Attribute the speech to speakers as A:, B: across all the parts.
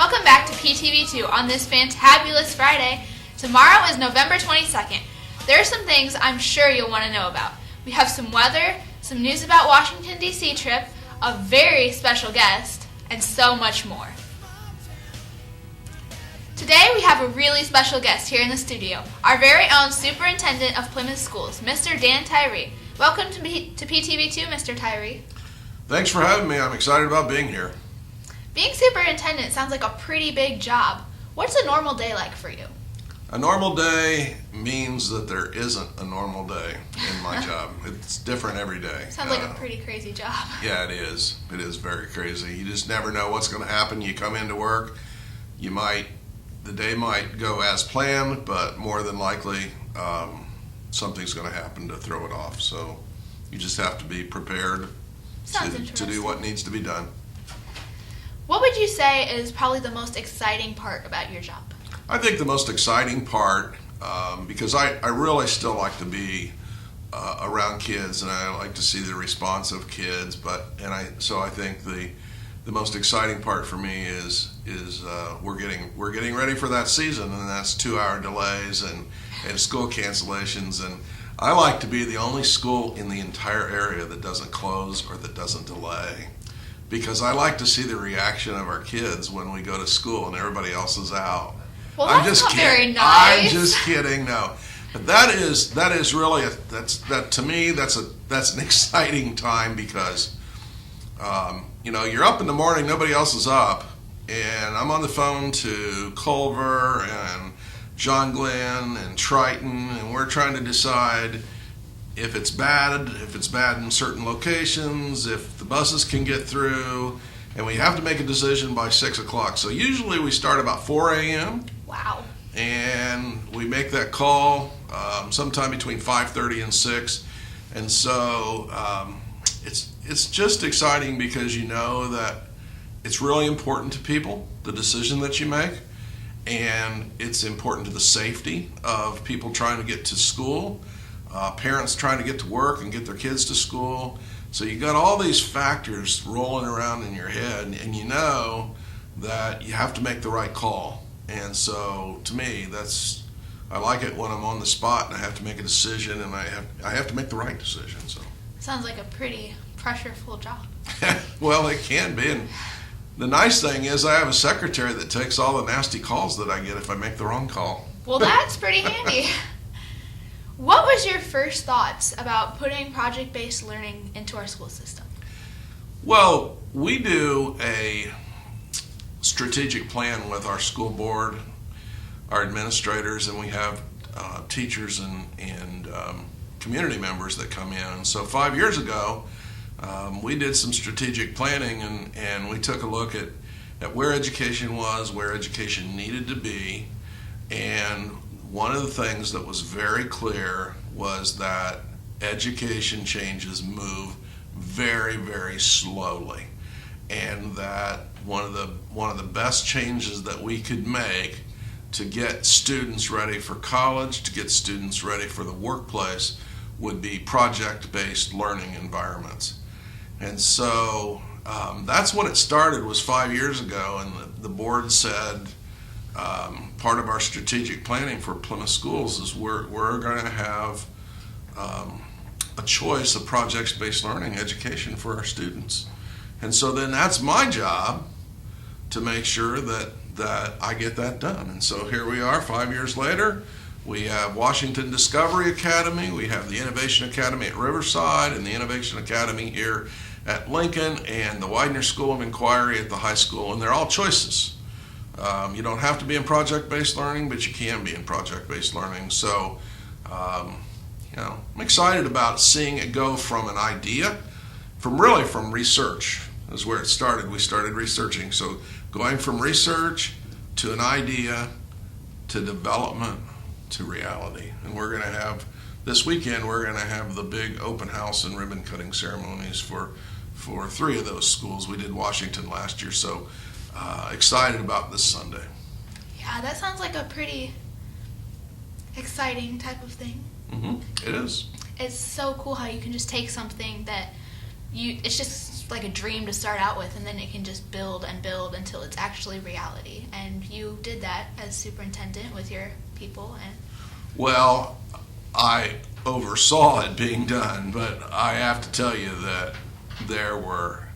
A: Welcome back to PTV2 on this fantabulous Friday. Tomorrow is November 22nd. There are some things I'm sure you'll want to know about. We have some weather, some news about Washington, D.C. trip, a very special guest, and so much more. Today we have a really special guest here in the studio, our very own Superintendent of Plymouth Schools, Mr. Dan Tyree. Welcome to PTV2, Mr. Tyree.
B: Thanks for having me. I'm excited about being here.
A: Being superintendent sounds like a pretty big job. What's a normal day like for you?
B: A normal day means that there isn't a normal day in my job. It's different every day.
A: Sounds like a pretty crazy job.
B: Yeah, it is. It is very crazy. You just never know what's going to happen. You come into work, the day might go as planned, but more than likely something's going to happen to throw it off. So you just have to be prepared to do what needs to be done.
A: What would you say is probably the most exciting part about your job?
B: I think the most exciting part, because I really still like to be around kids, and I like to see the response of kids. So I think the most exciting part for me is we're getting ready for that season, and that's 2-hour delays and school cancellations. And I like to be the only school in the entire area that doesn't close or that doesn't delay, because I like to see the reaction of our kids when we go to school and everybody else is out.
A: Well, that's
B: I'm just
A: not
B: kidding.
A: Very nice.
B: I'm just kidding. No, but that is really to me that's an exciting time because you're up in the morning, nobody else is up, and I'm on the phone to Culver and John Glenn and Triton, and we're trying to decide if it's bad in certain locations, if the buses can get through, and we have to make a decision by 6 o'clock. So usually we start about 4 a.m.
A: Wow.
B: And we make that call sometime between 5:30 and 6. And so it's just exciting because you know that it's really important to people, the decision that you make, and it's important to the safety of people trying to get to school, parents trying to get to work and get their kids to school. So you got all these factors rolling around in your head, and you know that you have to make the right call. And so to me, I like it when I'm on the spot and I have to make a decision, and I have to make the right decision. So
A: sounds like a pretty pressureful job.
B: Well, it can be. And the nice thing is I have a secretary that takes all the nasty calls that I get if I make the wrong call.
A: Well, that's pretty handy. What was your first thoughts about putting project-based learning into our school system?
B: Well, we do a strategic plan with our school board, our administrators, and we have teachers and community members that come in. And so 5 years ago, we did some strategic planning, and we took a look at where education was, where education needed to be, and one of the things that was very clear was that education changes move very, very slowly, and that one of the best changes that we could make to get students ready for college, to get students ready for the workplace, would be project-based learning environments. And so that's when it started, was 5 years ago, and the board said, part of our strategic planning for Plymouth Schools is we're going to have a choice of projects-based learning education for our students. And so then that's my job to make sure that I get that done. And so here we are 5 years later. We have Washington Discovery Academy, we have the Innovation Academy at Riverside, and the Innovation Academy here at Lincoln, and the Widener School of Inquiry at the high school, and they're all choices. You don't have to be in project-based learning, but you can be in project-based learning. So, I'm excited about seeing it go from an idea, from research is where it started. We started researching. So going from research to an idea to development to reality. And this weekend, we're going to have the big open house and ribbon cutting ceremonies for 3 of those schools. We did Washington last year, so excited about this Sunday.
A: Yeah, that sounds like a pretty exciting type of thing.
B: Mm-hmm. It is.
A: It's so cool how you can just take something that it's just like a dream to start out with, and then it can just build and build until it's actually reality. And you did that as superintendent with your people. And
B: Well, I oversaw it being done, but I have to tell you that there were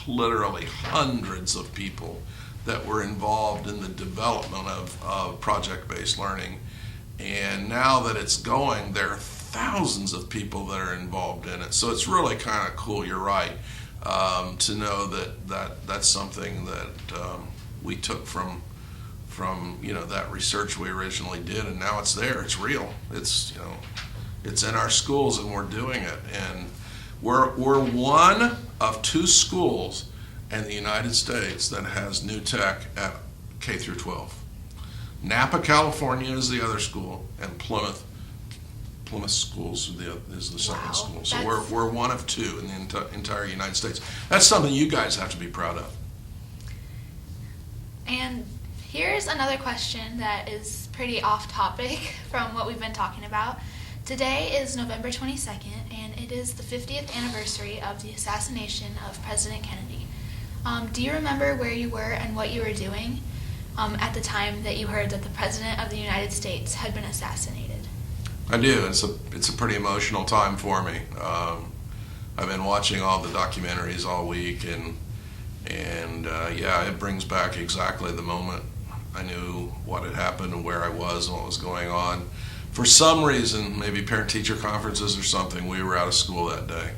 B: literally hundreds of people that were involved in the development of project-based learning. And now that it's going, there are thousands of people that are involved in it. So it's really kind of cool, you're right, to know that's something that we took from that research we originally did, and now it's there. It's real. It's it's in our schools, and we're doing it. And we're one of 2 schools in the United States that has new tech at K through 12. Napa, California is the other school, and Plymouth schools is the second
A: Wow,
B: school. So
A: that's-
B: we're one of 2 in the entire United States. That's something you guys have to be proud of.
A: And here's another question that is pretty off topic from what we've been talking about. Today is November 22nd, and it is the 50th anniversary of the assassination of President Kennedy. Do you remember where you were and what you were doing at the time that you heard that the President of the United States had been assassinated?
B: I do. It's a pretty emotional time for me. I've been watching all the documentaries all week, and yeah, it brings back exactly the moment I knew what had happened and where I was and what was going on. For some reason, maybe parent-teacher conferences or something, we were out of school that day.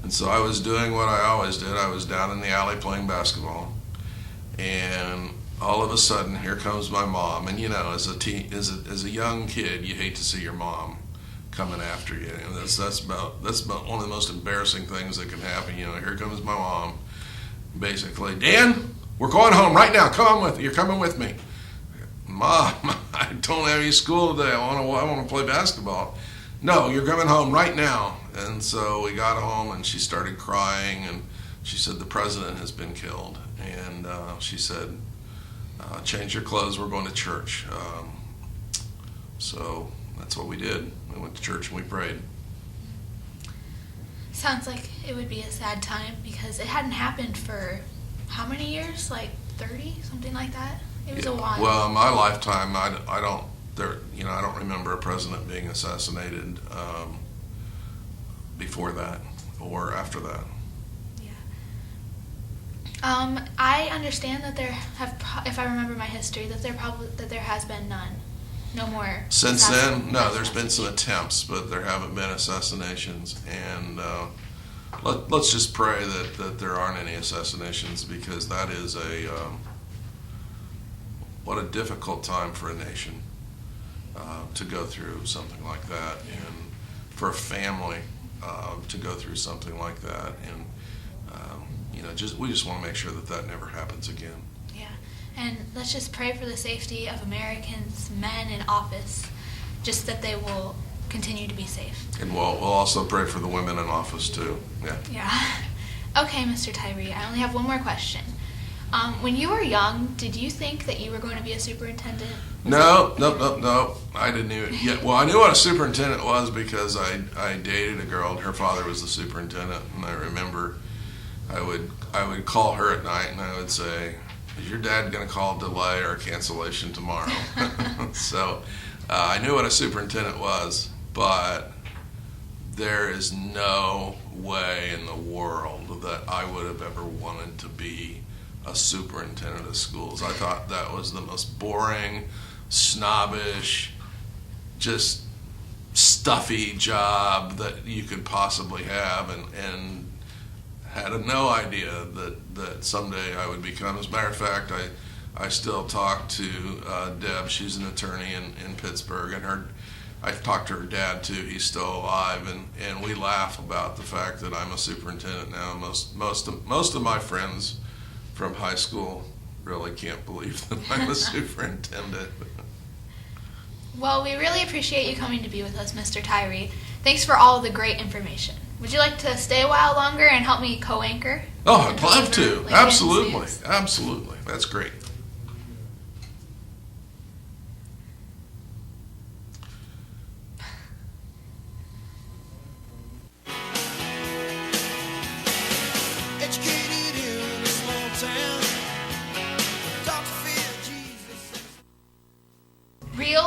B: And so I was doing what I always did. I was down in the alley playing basketball. And all of a sudden, here comes my mom. And as a young kid, you hate to see your mom coming after you. And that's about one of the most embarrassing things that can happen. Here comes my mom, basically, Dan, we're going home right now. Come on with me. You're coming with me. Mom, I don't have any school today. I want to play basketball. No, you're coming home right now. And so we got home, and she started crying, and she said, the president has been killed. And she said, change your clothes, we're going to church. So that's what we did. We went to church and we prayed.
A: Sounds like it would be a sad time because it hadn't happened for how many years? Like 30, something like that? It was a while.
B: Well, in my lifetime, I don't remember a president being assassinated before that or after that.
A: I understand that if I remember my history, that there has been none. No more.
B: Since then, no, there's been some attempts, but there haven't been assassinations. And let's just pray that there aren't any assassinations, because that is what a difficult time for a nation to go through something like that, and for a family to go through something like that. And we just want to make sure that never happens again.
A: Yeah, and let's just pray for the safety of Americans, men in office, just that they will continue to be safe.
B: And we'll also pray for the women in office too. Yeah.
A: Yeah. Okay, Mr. Tyree, I only have one more question. When you were young, did you think that you were going to be a superintendent?
B: No. I didn't even yet. Well, I knew what a superintendent was because I dated a girl and her father was the superintendent, and I remember I would call her at night and I would say, "Is your dad going to call a delay or a cancellation tomorrow?" So I knew what a superintendent was, but there is no way in the world that I would have ever wanted to be a superintendent of schools. I thought that was the most boring, snobbish, just stuffy job that you could possibly have, and had no idea that someday I would become. As a matter of fact, I still talk to Deb. She's an attorney in Pittsburgh, and I've talked to her dad too. He's still alive, and we laugh about the fact that I'm a superintendent now. Most of my friends from high school really can't believe that I'm a superintendent.
A: Well, we really appreciate you coming to be with us, Mr. Tyree. Thanks for all of the great information. Would you like to stay a while longer and help me co-anchor?
B: Oh, I'd love to.
A: Landon's
B: Absolutely.
A: news?
B: Absolutely. That's great.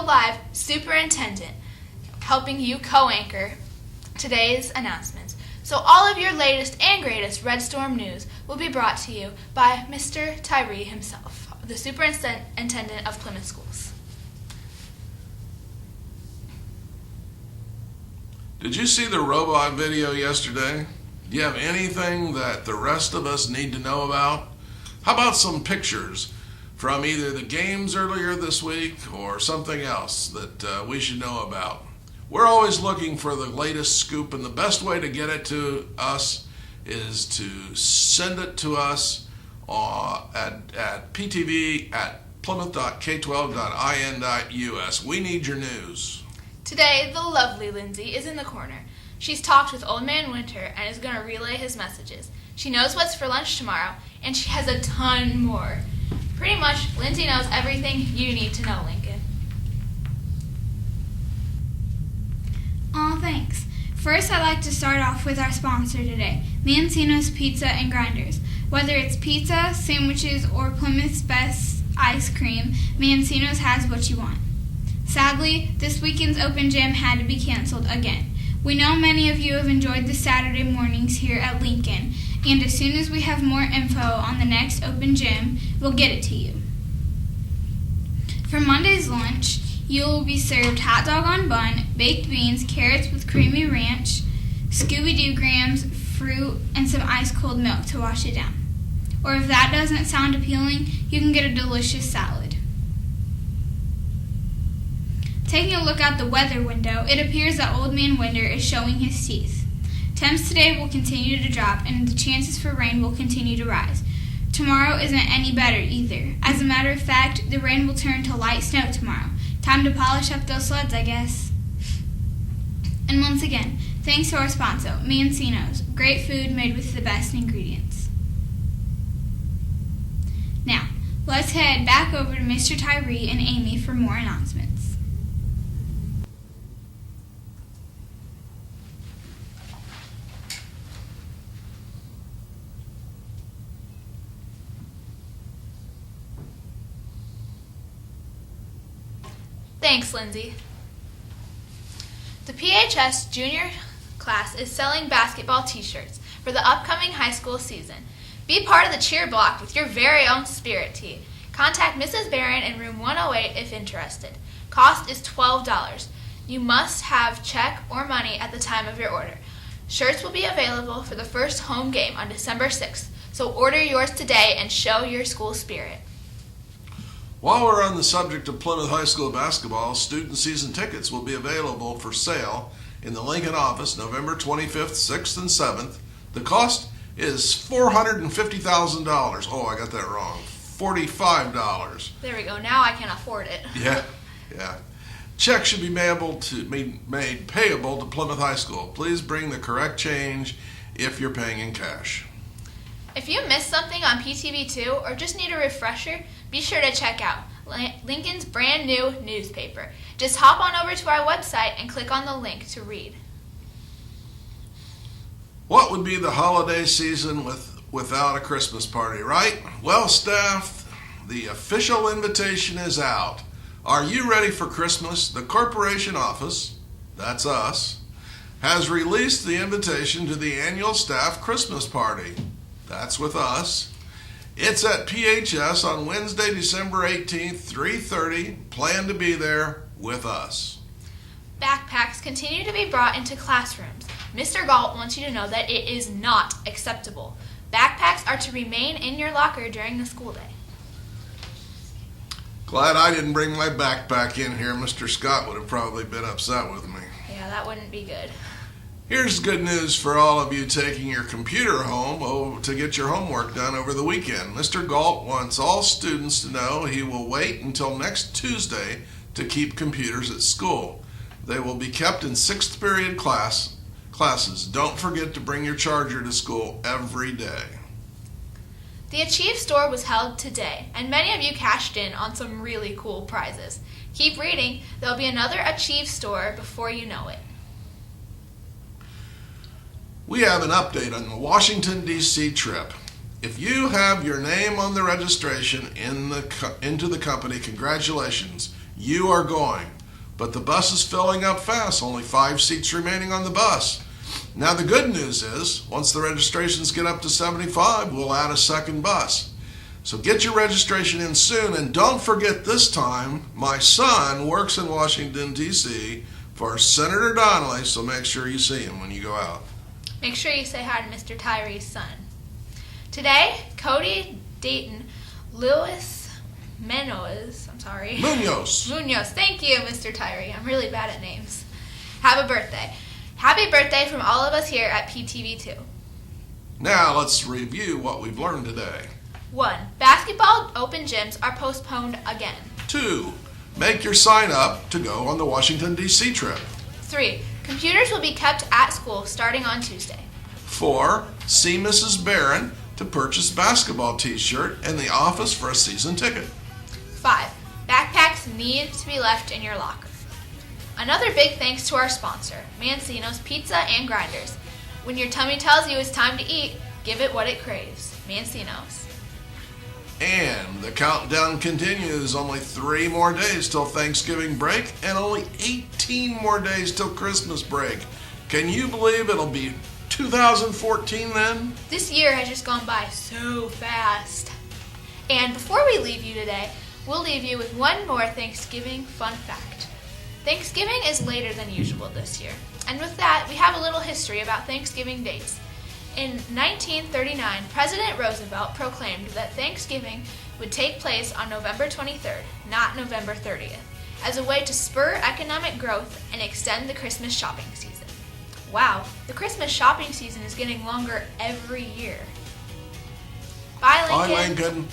A: Live superintendent, helping you co-anchor today's announcements. So all of your latest and greatest Red Storm news will be brought to you by Mr. Tyree himself, the superintendent of Plymouth Schools.
B: Did you see the robot video yesterday? Do you have anything that the rest of us need to know about? How about some pictures from either the games earlier this week or something else that we should know about? We're always looking for the latest scoop, and the best way to get it to us is to send it to us at ptv@plymouth.k12.in.us. We need your news.
A: Today, the lovely Lindsay is in the corner. She's talked with Old Man Winter and is going to relay his messages. She knows what's for lunch tomorrow, and she has a ton more. Pretty much, Lindsay knows everything you need to know, Lincoln.
C: Aw, thanks. First, I'd like to start off with our sponsor today, Mancino's Pizza and Grinders. Whether it's pizza, sandwiches, or Plymouth's best ice cream, Mancino's has what you want. Sadly, this weekend's open gym had to be canceled again. We know many of you have enjoyed the Saturday mornings here at Lincoln, and as soon as we have more info on the next open gym, we'll get it to you. For Monday's lunch, you will be served hot dog on bun, baked beans, carrots with creamy ranch, Scooby-Doo grams, fruit, and some ice-cold milk to wash it down. Or if that doesn't sound appealing, you can get a delicious salad. Taking a look out the weather window, it appears that Old Man Winter is showing his teeth. Temps today will continue to drop, and the chances for rain will continue to rise. Tomorrow isn't any better either. As a matter of fact, the rain will turn to light snow tomorrow. Time to polish up those sleds, I guess. And once again, thanks to our sponsor, Mancino's. Great food made with the best ingredients. Now, let's head back over to Mr. Tyree and Amy for more announcements.
A: Thanks, Lindsay. The PHS junior class is selling basketball t-shirts for the upcoming high school season. Be part of the cheer block with your very own Spirit tee. Contact Mrs. Barron in room 108 if interested. Cost is $12. You must have check or money at the time of your order. Shirts will be available for the first home game on December 6th, so order yours today and show your school spirit.
B: While we're on the subject of Plymouth High School basketball, student season tickets will be available for sale in the Lincoln office November 25th, 6th, and 7th. The cost is $450,000. Oh, I got that wrong. $45.
A: There we go. Now I can afford it.
B: Yeah. Checks should be made payable to Plymouth High School. Please bring the correct change if you're paying in cash.
A: If you missed something on PTV2 or just need a refresher, be sure to check out Lincoln's brand new newspaper. Just hop on over to our website and click on the link to read.
B: What would be the holiday season without a Christmas party, right? Well, staff, the official invitation is out. Are you ready for Christmas? The corporation office, that's us, has released the invitation to the annual staff Christmas party. That's with us. It's at PHS on Wednesday, December 18th, 3:30. Plan to be there with us.
A: Backpacks continue to be brought into classrooms. Mr. Galt wants you to know that it is not acceptable. Backpacks are to remain in your locker during the school day.
B: Glad I didn't bring my backpack in here. Mr. Scott would have probably been upset with me.
A: Yeah, that wouldn't be good.
B: Here's good news for all of you taking your computer home to get your homework done over the weekend. Mr. Galt wants all students to know he will wait until next Tuesday to keep computers at school. They will be kept in 6th period classes. Don't forget to bring your charger to school every day.
A: The Achieve store was held today, and many of you cashed in on some really cool prizes. Keep reading. There'll be another Achieve store before you know it.
B: We have an update on the Washington, D.C. trip. If you have your name on the registration into the company, congratulations. You are going. but the bus is filling up fast. Only 5 seats remaining on the bus. Now the good news is, once the registrations get up to 75, we'll add a second bus. So get your registration in soon, and don't forget this time, my son works in Washington, D.C. for Senator Donnelly, so make sure you see him when you go out.
A: Make sure you say hi to Mr. Tyree's son. Today, Cody Dayton Lewis Munoz, Munoz. Thank you, Mr. Tyree. I'm really bad at names. Have a birthday. Happy birthday from all of us here at PTV2.
B: Now let's review what we've learned today.
A: 1. Basketball open gyms are postponed again.
B: 2. Make your sign up to go on the Washington, D.C. trip.
A: 3. Computers will be kept at school starting on Tuesday.
B: 4. See Mrs. Barron to purchase basketball t-shirt and the office for a season ticket.
A: 5. Backpacks need to be left in your locker. Another big thanks to our sponsor, Mancino's Pizza and Grinders. When your tummy tells you it's time to eat, give it what it craves. Mancino's.
B: And the countdown continues. Only 3 more days till Thanksgiving break and only 18 more days till Christmas break. Can you believe it'll be 2014 then?
A: This year has just gone by so fast. And before we leave you today, we'll leave you with one more Thanksgiving fun fact. Thanksgiving is later than usual this year. And with that, we have a little history about Thanksgiving dates. In 1939, President Roosevelt proclaimed that Thanksgiving would take place on November 23rd, not November 30th, as a way to spur economic growth and extend the Christmas shopping season. Wow, the Christmas shopping season is getting longer every year. Bye, Lincoln.
B: Bye, Lincoln.